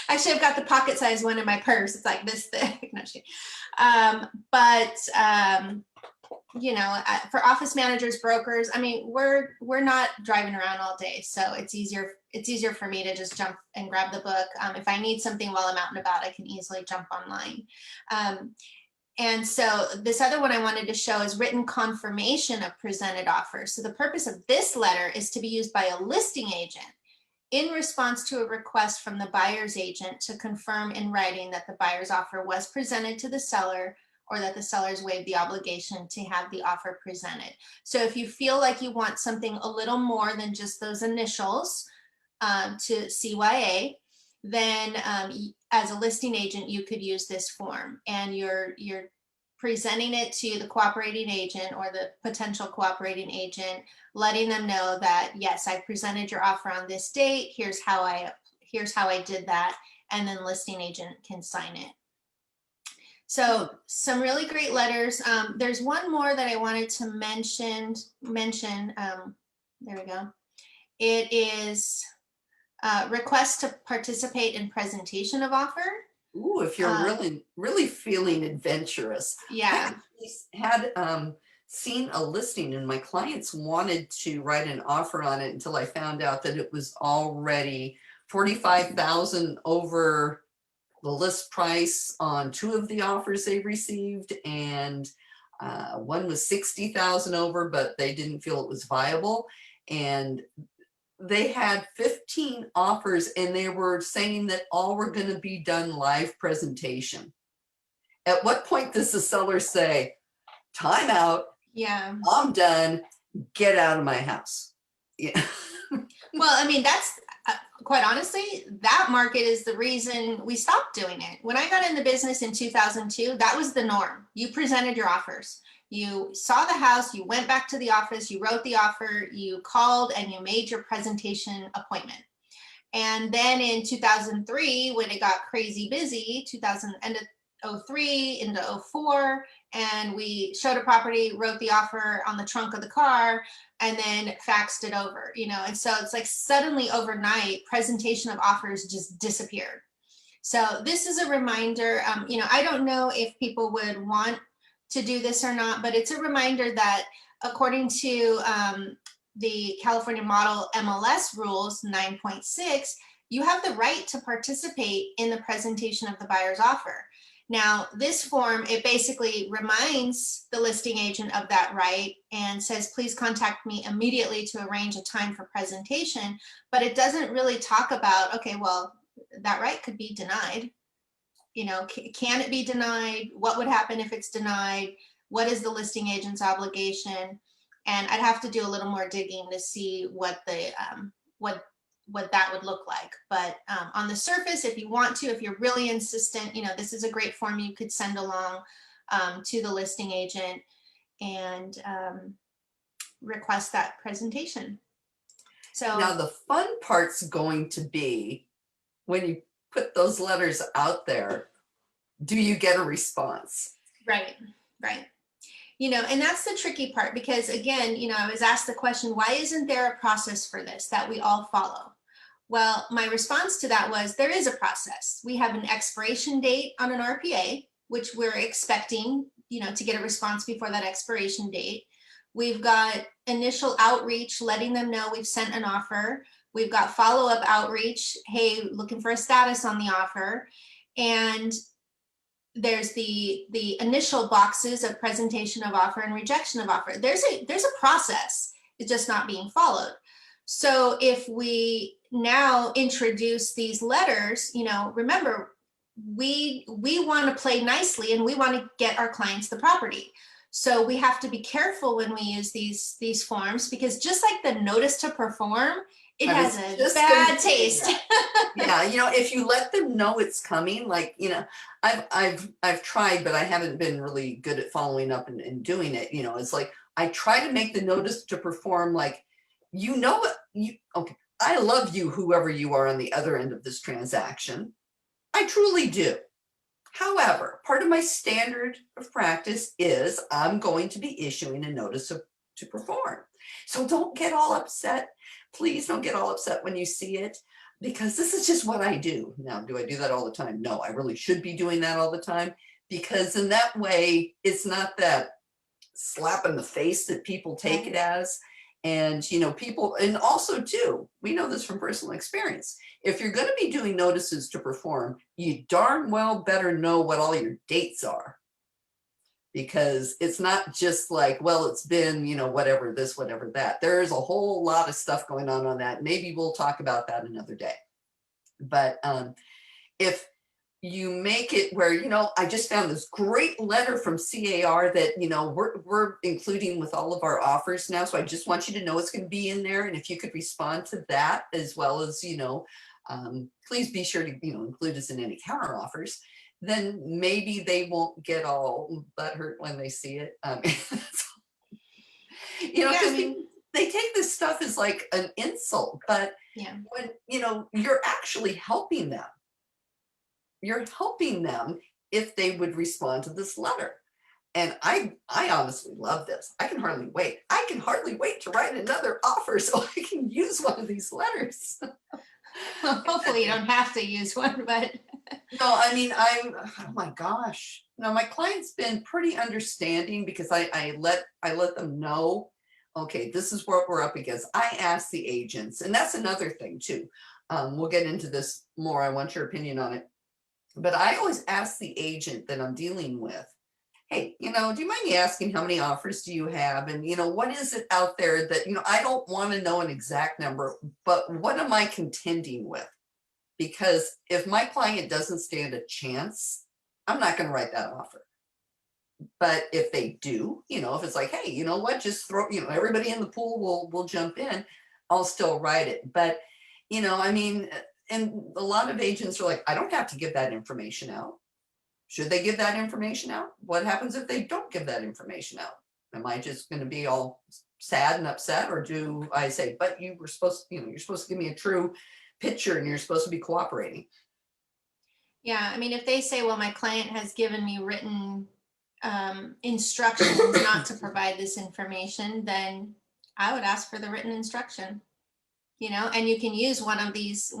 Actually, I've got the pocket size one in my purse. It's like this thick. No, for office managers, brokers, we're not driving around all day, so it's easier for me to just jump and grab the book. If I need something while I'm out and about, I can easily jump online. And so this other one I wanted to show is written confirmation of presented offers. So the purpose of this letter is to be used by a listing agent in response to a request from the buyer's agent to confirm in writing that the buyer's offer was presented to the seller, or that the sellers waived the obligation to have the offer presented. So if you feel like you want something a little more than just those initials to CYA, then as a listing agent, you could use this form, and you're presenting it to the cooperating agent or the potential cooperating agent, letting them know that, yes, I presented your offer on this date. Here's how I did that. And then listing agent can sign it. So some really great letters. There's one more that I wanted to mention. There we go. It is request to participate in presentation of offer. Ooh, if you're really feeling adventurous. Yeah. I had seen a listing and my clients wanted to write an offer on it until I found out that it was already $45,000 over the list price on 2 of the offers they received, and one was $60,000 over, but they didn't feel it was viable. And they had 15 offers, and they were saying that all were going to be done live presentation. At what point does the seller say, time out? Yeah. I'm done. Get out of my house. Yeah. Well, that's quite honestly, that market is the reason we stopped doing it. When I got in the business in 2002, that was the norm. You presented your offers. You saw the house, you went back to the office, you wrote the offer, you called, and you made your presentation appointment. And then in 2003, when it got crazy busy, end of 03 into 04, and we showed a property, wrote the offer on the trunk of the car, and then faxed it over, and so it's like suddenly overnight presentation of offers just disappeared. So this is a reminder, I don't know if people would want to do this or not, but it's a reminder that according to the California Model MLS rules 9.6, you have the right to participate in the presentation of the buyer's offer. Now, this form, it basically reminds the listing agent of that right and says, please contact me immediately to arrange a time for presentation, but it doesn't really talk about, okay, well, that right could be denied. Can it be denied? What would happen if it's denied? What is the listing agent's obligation? And I'd have to do a little more digging to see what the what that would look like. But on the surface, if you want to, if you're really insistent, this is a great form you could send along to the listing agent and request that presentation. So now the fun part's going to be when you put those letters out there, do you get a response? Right. And that's the tricky part, because again, I was asked the question, why isn't there a process for this that we all follow? Well, my response to that was, there is a process. We have an expiration date on an RPA, which we're expecting, to get a response before that expiration date. We've got initial outreach, letting them know we've sent an offer. We've got follow-up outreach. Hey, looking for a status on the offer. And there's the initial boxes of presentation of offer and rejection of offer. There's a process. It's just not being followed. So if we now introduce these letters, remember, we want to play nicely and we want to get our clients the property. So we have to be careful when we use these forms, because just like the notice to perform, it has a bad taste. Yeah, if you let them know it's coming, like, I've tried, but I haven't been really good at following up and doing it. It's like, I try to make the notice to perform like, okay, I love you, whoever you are on the other end of this transaction. I truly do. However, part of my standard of practice is I'm going to be issuing a notice to perform. So don't get all upset. Please don't get all upset when you see it, because this is just what I do. Now, do I do that all the time? No, I really should be doing that all the time, because in that way, it's not that slap in the face that people take it as. And, people, and also too, we know this from personal experience. If you're going to be doing notices to perform, you darn well better know what all your dates are. Because it's not just like, well, it's been, whatever this, whatever that. There's a whole lot of stuff going on that. Maybe we'll talk about that another day. But if you make it where, I just found this great letter from CAR that, we're including with all of our offers now. So I just want you to know it's going to be in there. And if you could respond to that, as well as, please be sure to, include us in any counter offers. Then maybe they won't get all butthurt when they see it. Because they take this stuff as like an insult, but when, you're actually helping them. You're helping them if they would respond to this letter. And I honestly love this. I can hardly wait. I can hardly wait to write another offer so I can use one of these letters. Well, hopefully you don't have to use one, but. No, oh my gosh. No, my client's been pretty understanding, because I let them know, okay, this is what we're up against. I ask the agents, and that's another thing too. We'll get into this more. I want your opinion on it. But I always ask the agent that I'm dealing with, hey, do you mind me asking how many offers do you have? And, what is it out there that, I don't want to know an exact number, but what am I contending with? Because if my client doesn't stand a chance, I'm not going to write that offer. But if they do, if it's like, hey, just throw, everybody in the pool will jump in, I'll still write it. But, and a lot of agents are like, I don't have to give that information out. Should they give that information out? What happens if they don't give that information out? Am I just going to be all sad and upset? Or do I say, but you were supposed to, you're supposed to give me a true picture and you're supposed to be cooperating? Yeah, if they say, well, my client has given me written instructions not to provide this information, then I would ask for the written instruction. And you can use one of these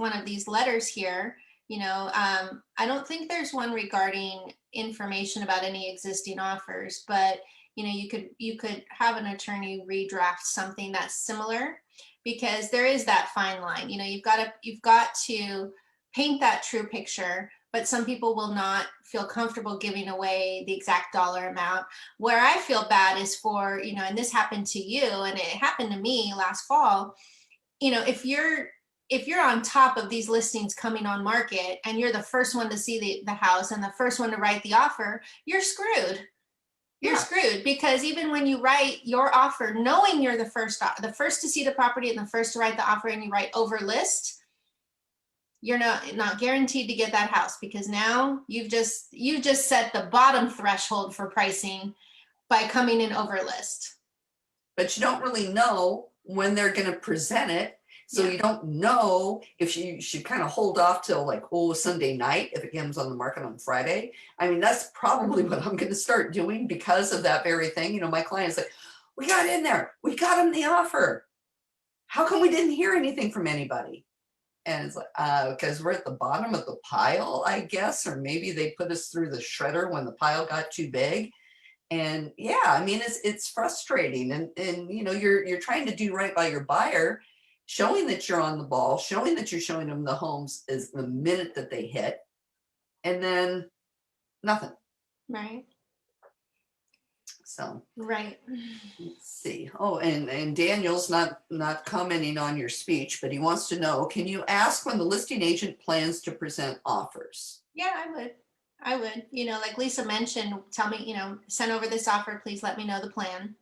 letters here. I don't think there's one regarding information about any existing offers, but you could have an attorney redraft something that's similar, because there is that fine line. You've got to paint that true picture, but some people will not feel comfortable giving away the exact dollar amount. Where I feel bad is for, and this happened to you and it happened to me last fall. If you're on top of these listings coming on market and you're the first one to see the house and the first one to write the offer, you're screwed. You're screwed, because even when you write your offer, knowing you're the first to see the property and the first to write the offer, and you write over list, you're not guaranteed to get that house, because now you just set the bottom threshold for pricing by coming in over list. But you don't really know when they're going to present it. So you don't know if you should kind of hold off till like, Sunday night if it comes on the market on Friday. I mean, that's probably what I'm going to start doing because of that very thing. My clients like, we got in there, we got them the offer. How come we didn't hear anything from anybody? And it's like, because we're at the bottom of the pile, I guess, or maybe they put us through the shredder when the pile got too big. And I mean, it's frustrating, and you're trying to do right by your buyer, showing that you're on the ball, showing that you're showing them the homes is the minute that they hit, and then nothing. Right. So right. Let's see. Oh, and Daniel's not commenting on your speech, but he wants to know, can you ask when the listing agent plans to present offers? Yeah, I would, like Lisa mentioned, tell me, send over this offer, please let me know the plan.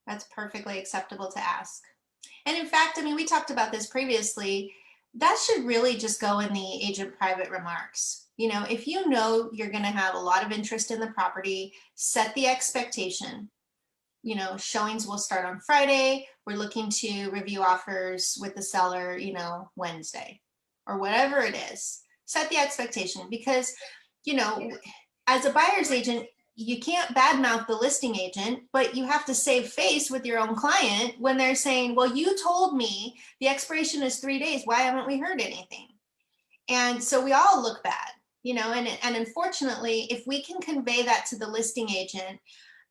That's perfectly acceptable to ask. And in fact, I mean, we talked about this previously, that should really just go in the agent private remarks. If you know you're going to have a lot of interest in the property, set the expectation. Showings will start on Friday. We're looking to review offers with the seller, Wednesday, or whatever it is. Set the expectation, because as a buyer's agent, you can't badmouth the listing agent, but you have to save face with your own client when they're saying, well, you told me the expiration is 3 days. Why haven't we heard anything? And so we all look bad, and unfortunately, if we can convey that to the listing agent,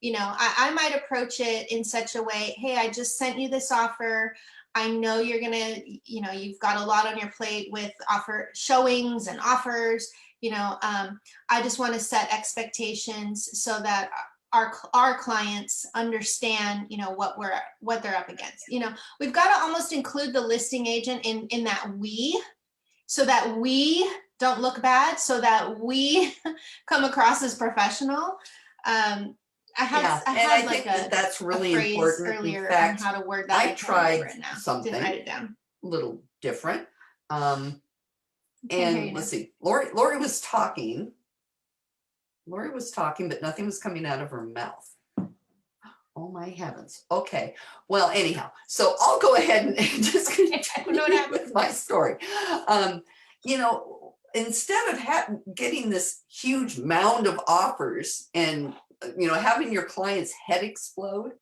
I might approach it in such a way, hey, I just sent you this offer. I know you're going to, you've got a lot on your plate with offer showings and offers. I just want to set expectations so that our clients understand, what they're up against. We've got to almost include the listing agent in that so that we don't look bad, so that we come across as professional. I think that's really phrase important. earlier In fact, on how to word that. I tried something. Didn't write it down. A little different. And let's see, Lori was talking, but nothing was coming out of her mouth. Oh my heavens. Okay. Well, anyhow, so I'll go ahead and just continue with my story. Instead of getting this huge mound of offers and, having your client's head explode,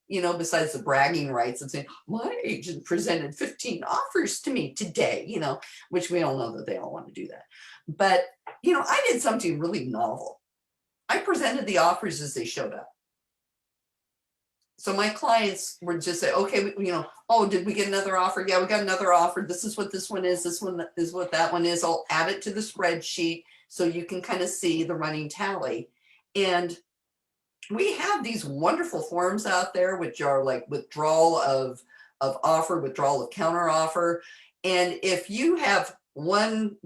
besides the bragging rights and saying, my agent presented 15 offers to me today, which we all know that they all want to do that. But, I did something really novel. I presented the offers as they showed up. So my clients would just say, okay, did we get another offer? Yeah, we got another offer. This is what this one is. This one is what that one is. I'll add it to the spreadsheet so you can kind of see the running tally. And we have these wonderful forms out there, which are like withdrawal of offer, withdrawal of counter offer. And if you have one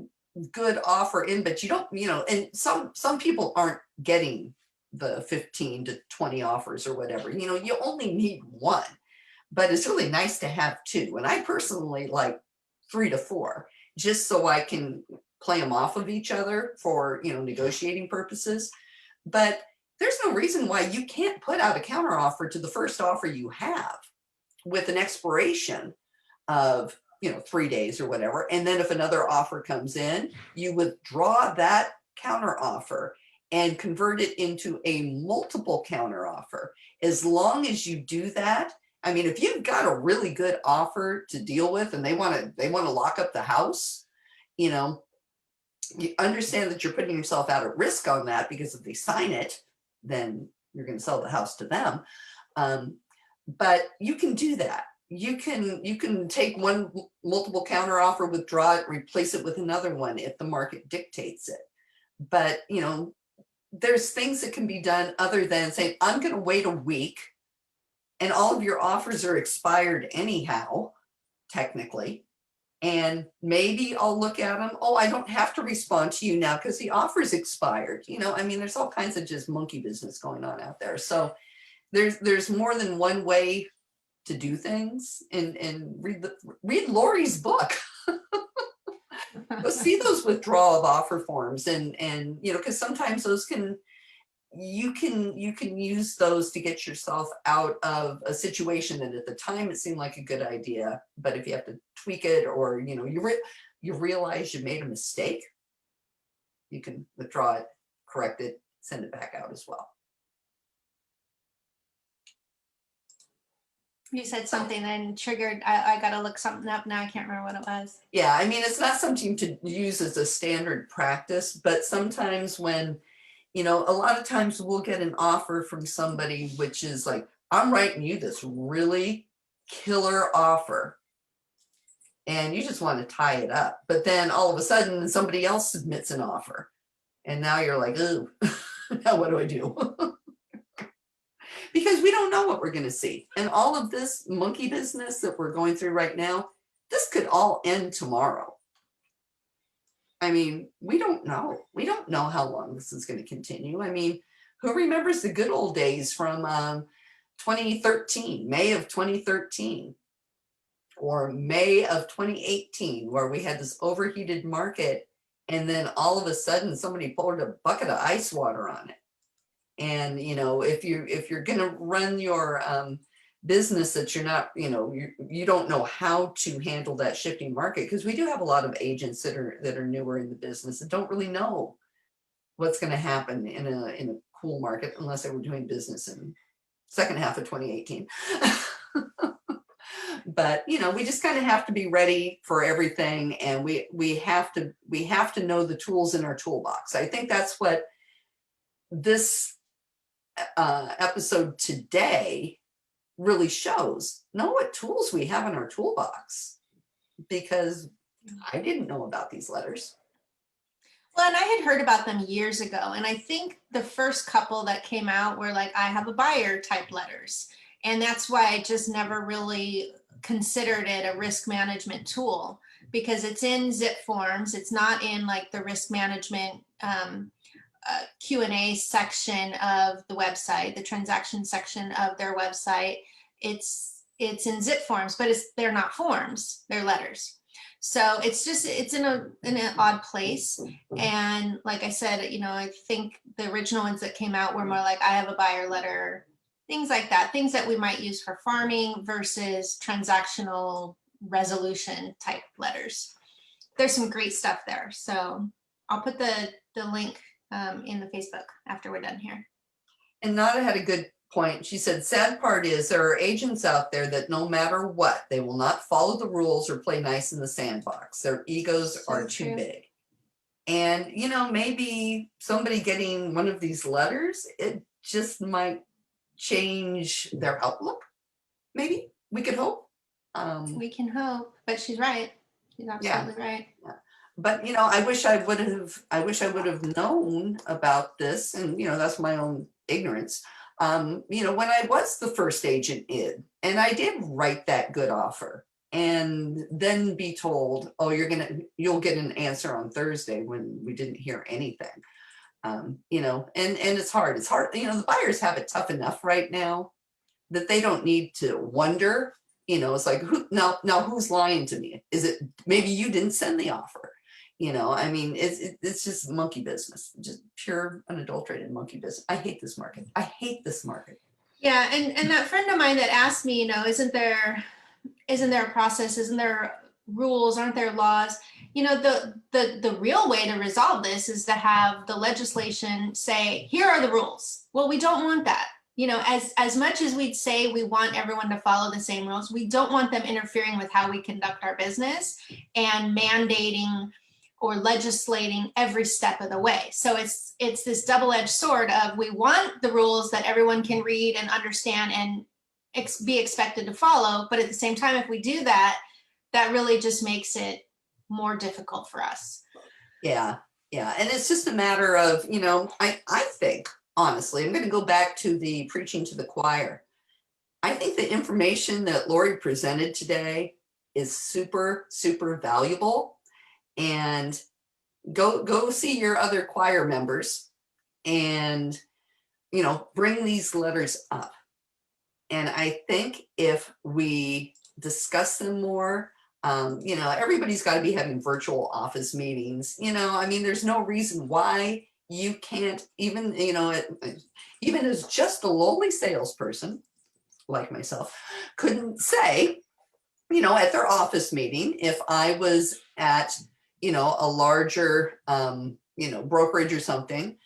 good offer in, but you don't, and some people aren't getting the 15 to 20 offers or whatever, you only need one, but it's really nice to have two. And I personally like 3 to 4, just so I can play them off of each other for, negotiating purposes. But there's no reason why you can't put out a counter offer to the first offer you have with an expiration of, 3 days or whatever. And then if another offer comes in, you withdraw that counter offer and convert it into a multiple counter offer. As long as you do that, I mean, if you've got a really good offer to deal with and they want to lock up the house, you know, you understand that you're putting yourself out at risk on that, because if they sign it, then you're going to sell the house to them. But you can do that. You can take one multiple counter offer, withdraw it, replace it with another one if the market dictates it. But, you know, there's things that can be done other than saying, I'm going to wait a week and all of your offers are expired anyhow, technically. And maybe I'll look at them. Oh, I don't have to respond to you now because the offer's expired. You know, I mean, there's all kinds of just monkey business going on out there. So there's more than one way to do things. And read Lori's book. Go see those withdrawal of offer forms, and you know, because sometimes those you can use those to get yourself out of a situation that at the time it seemed like a good idea, but if you have to tweak it, or you know, you realize you made a mistake, you can withdraw it, correct it, send it back out as well. You said something and triggered, I got to look something up now. I can't remember what it was. Yeah, I mean, it's not something to use as a standard practice, but sometimes when, you know, a lot of times we'll get an offer from somebody which is like, I'm writing you this really killer offer and you just want to tie it up. But then all of a sudden somebody else submits an offer and now you're like, ooh, now what do I do? Because we don't know what we're going to see. And all of this monkey business that we're going through right now, this could all end tomorrow. I mean, we don't know. We don't know how long this is going to continue. I mean, who remembers the good old days from 2013, May of 2013, or May of 2018, where we had this overheated market, and then all of a sudden somebody poured a bucket of ice water on it. And, you know, if you're going to run your business that you're not, you know, you don't know how to handle that shifting market, because we do have a lot of agents that are newer in the business and don't really know what's going to happen in a cool market unless they were doing business in second half of 2018. But, you know, we just kind of have to be ready for everything, and we have to know the tools in our toolbox. I think that's what this episode today really shows. Know what tools we have in our toolbox, because I didn't know about these letters. Well, and I had heard about them years ago, and I think the first couple that came out were like, I have a buyer type letters, and that's why I just never really considered it a risk management tool, because it's in zip forms. It's not in like the risk management Q&A section of the website, the transaction section of their website. It's in zip forms, but they're not forms, they're letters. So it's in an odd place. And like I said, you know, I think the original ones that came out were more like, I have a buyer letter, things like that, things that we might use for farming versus transactional resolution type letters. There's some great stuff there. So I'll put the link in the Facebook after we're done here. And Nada had a good point. She said, sad part is there are agents out there that no matter what, they will not follow the rules or play nice in the sandbox. Their egos are too big. And, you know, maybe somebody getting one of these letters, it just might change their outlook. Maybe we could hope. We can hope, but she's right. She's absolutely right. Yeah. But, you know, I wish I would have known about this, and, you know, that's my own ignorance. You know, when I was the first agent in, and I did write that good offer and then be told, oh, you'll get an answer on Thursday, when we didn't hear anything. You know, and it's hard. You know, the buyers have it tough enough right now that they don't need to wonder, you know, it's like, now who's lying to me? Is it maybe you didn't send the offer? You know, I mean, it's just monkey business, just pure unadulterated monkey business. I hate this market. I hate this market. Yeah, and that friend of mine that asked me, you know, isn't there a process? Isn't there rules? Aren't there laws? you know, the real way to resolve this is to have the legislation say, here are the rules. Well, we don't want that. You know, as much as we'd say we want everyone to follow the same rules, we don't want them interfering with how we conduct our business and mandating or legislating every step of the way. So it's this double-edged sword of, we want the rules that everyone can read and understand and be expected to follow, but at the same time, if we do that, that really just makes it more difficult for us. Yeah, yeah. And it's just a matter of, you know, I think, honestly, I'm going to go back to the preaching to the choir. I think the information that Lori presented today is super, super valuable. And go see your other choir members and, you know, bring these letters up. And I think if we discuss them more, you know, everybody's got to be having virtual office meetings. You know, I mean, there's no reason why you can't even, you know, even as just a lowly salesperson like myself couldn't say, you know, at their office meeting, if I was at, you know, a larger, you know, brokerage or something,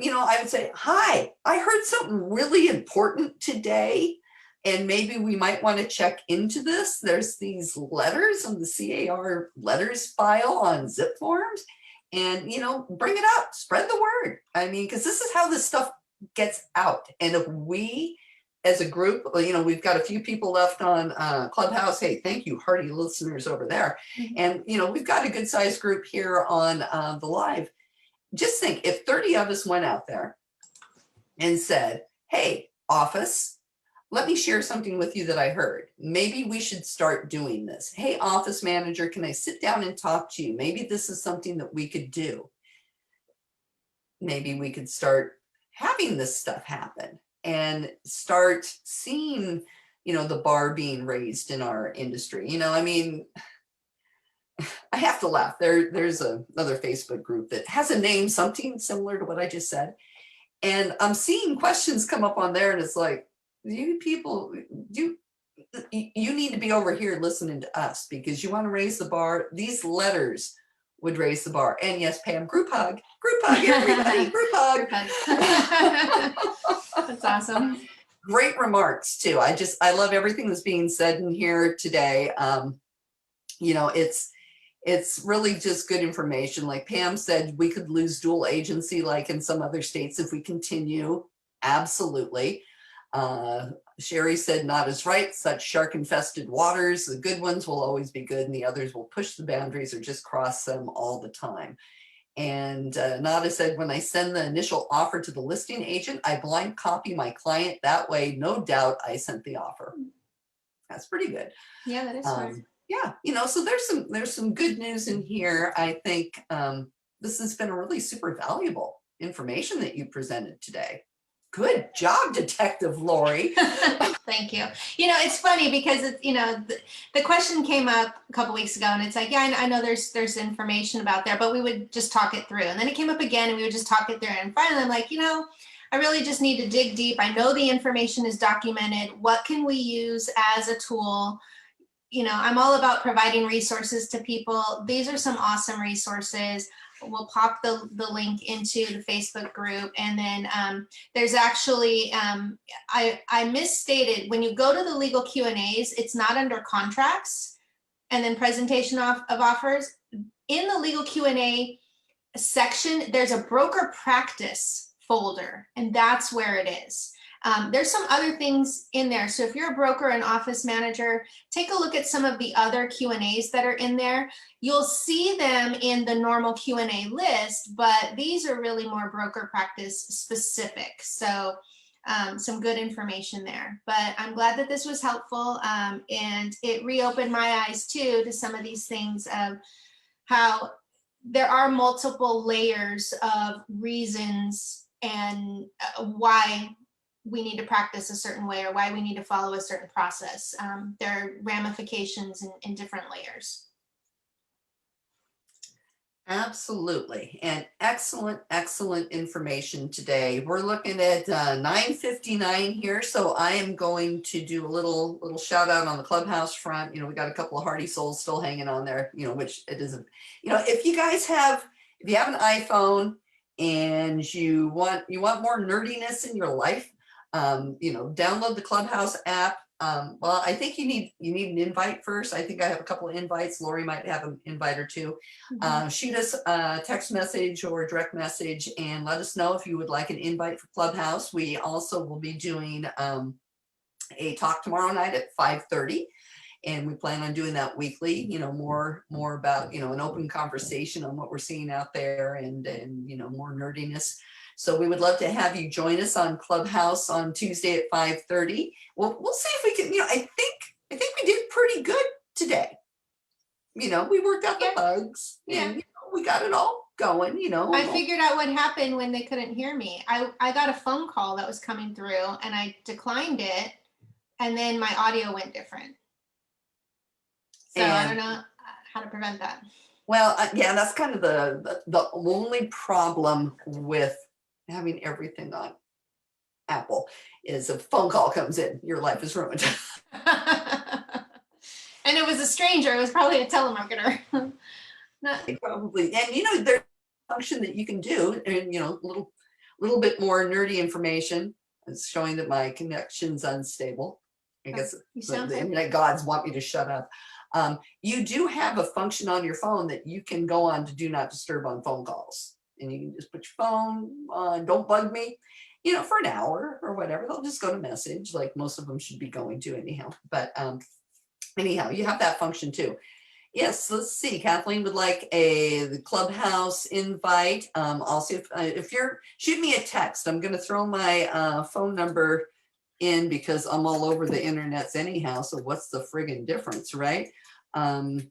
you know, I would say, hi, I heard something really important today, and maybe we might want to check into this. There's these letters on the CAR letters file on zip forms, and, you know, bring it up, spread the word. I mean, because this is how this stuff gets out. And if we, as a group, you know, we've got a few people left on Clubhouse. Hey, thank you, hearty listeners over there. And, you know, we've got a good sized group here on the live. Just think, if 30 of us went out there and said, hey, office, let me share something with you that I heard. Maybe we should start doing this. Hey, office manager, can I sit down and talk to you? Maybe this is something that we could do. Maybe we could start having this stuff happen and start seeing, you know, the bar being raised in our industry. You know, I mean, I have to laugh. There's another Facebook group that has a name, something similar to what I just said. And I'm seeing questions come up on there, and it's like, you people, you need to be over here listening to us because you want to raise the bar. These letters would raise the bar. And yes, Pam, group hug, everybody, group hug. That's awesome. Great remarks too. I love everything that's being said in here today. You know, it's really just good information. Like Pam said, we could lose dual agency like in some other states if we continue. Absolutely. Sherry said, not as right, such shark infested waters. The good ones will always be good and the others will push the boundaries or just cross them all the time. And Nada said, when I send the initial offer to the listing agent, I blind copy my client. That way, no doubt I sent the offer. That's pretty good. Yeah, that is smart. Yeah, you know, so there's some good news in here. I think this has been a really super valuable information that you presented today. Good job, Detective Lori. Thank you. You know, it's funny because it's, you know, the question came up a couple weeks ago, and it's like, yeah, I know there's information about there, but we would just talk it through. And then it came up again, and we would just talk it through. And finally, I'm like, you know, I really just need to dig deep. I know the information is documented. What can we use as a tool? You know, I'm all about providing resources to people. These are some awesome resources. We'll pop the link into the Facebook group. And then there's actually, I misstated, when you go to the legal Q&As, it's not under contracts and then presentation of offers. In the legal Q&A section, there's a broker practice folder, and that's where it is. There's some other things in there. So if you're a broker and office manager, take a look at some of the other Q&As that are in there. You'll see them in the normal Q&A list, but these are really more broker practice specific. So some good information there. But I'm glad that this was helpful, and it reopened my eyes too to some of these things of how there are multiple layers of reasons and why we need to practice a certain way or why we need to follow a certain process. There are ramifications in different layers. Absolutely. And excellent, excellent information today. We're looking at 9:59 here. So I am going to do a little shout out on the Clubhouse front. We got a couple of hardy souls still hanging on there, which it isn't, if you guys if you have an iPhone and you want more nerdiness in your life, download the Clubhouse app. Well, I think you need an invite first. I think I have a couple of invites. Lori might have an invite or two. Shoot us a text message or a direct message and let us know if you would like an invite for Clubhouse. We also will be doing a talk tomorrow night at 5:30. And we plan on doing that weekly, more about, an open conversation on what we're seeing out there and more nerdiness. So we would love to have you join us on Clubhouse on Tuesday at 5:30. We'll see if we can, I think we did pretty good today. We worked out the bugs and we got it all going, I figured out what happened when they couldn't hear me. I got a phone call that was coming through and I declined it and then my audio went different. So I don't know how to prevent that. Well, yeah, that's kind of the only problem with having everything on Apple is a phone call comes in, your life is ruined. And it was a stranger. It was probably a telemarketer. Probably, and there's a function that you can do, and little bit more nerdy information. It's showing that my connection's unstable. I guess the internet gods want me to shut up. You do have a function on your phone that you can go on to do not disturb on phone calls, and you can just put your phone on don't bug me, for an hour or whatever. They'll just go to message, like most of them should be going to anyhow. But anyhow, you have that function too. Yes, let's see. Kathleen would like the Clubhouse invite. Also, if you're shoot me a text, I'm going to throw my phone number in because I'm all over the internets anyhow. So what's the friggin' difference, right? I'm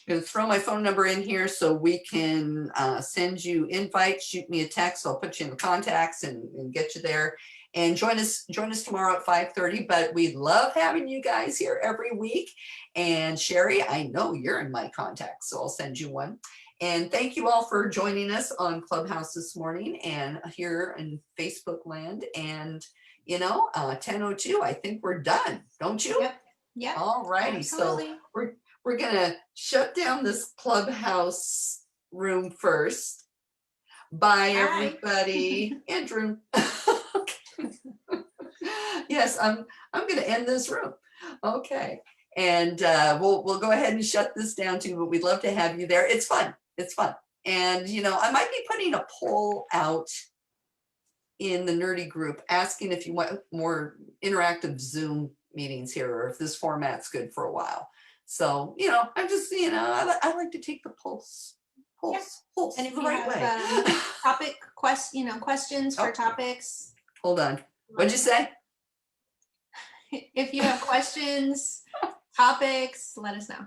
going to throw my phone number in here so we can send you invites. Shoot me a text. I'll put you in the contacts and get you there. And join us tomorrow at 5:30. But we love having you guys here every week. And Sherry, I know you're in my contacts, so I'll send you one. And thank you all for joining us on Clubhouse this morning and here in Facebook land. And 10:02, I think we're done, don't you? Yep. All righty. So we're gonna shut down this Clubhouse room first. Bye, everybody. Andrew. Yes, I'm gonna end this room. Okay. And we'll go ahead and shut this down too, but we'd love to have you there. It's fun. And I might be putting a poll out in the nerdy group asking if you want more interactive Zoom meetings here or if this format's good for a while. So, I'm just, I like to take the pulse and if the you right have way. questions for topics. Hold on. What'd you say? If you have questions, topics, let us know.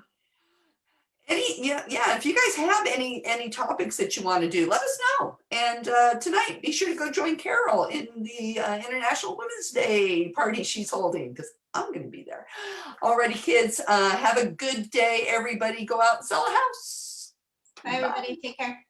If you guys have any topics that you want to do, let us know. And tonight, be sure to go join Carol in the International Women's Day party she's holding because I'm going to be there. Alrighty, kids, have a good day. Everybody, go out and sell a house. Bye, everybody. Take care.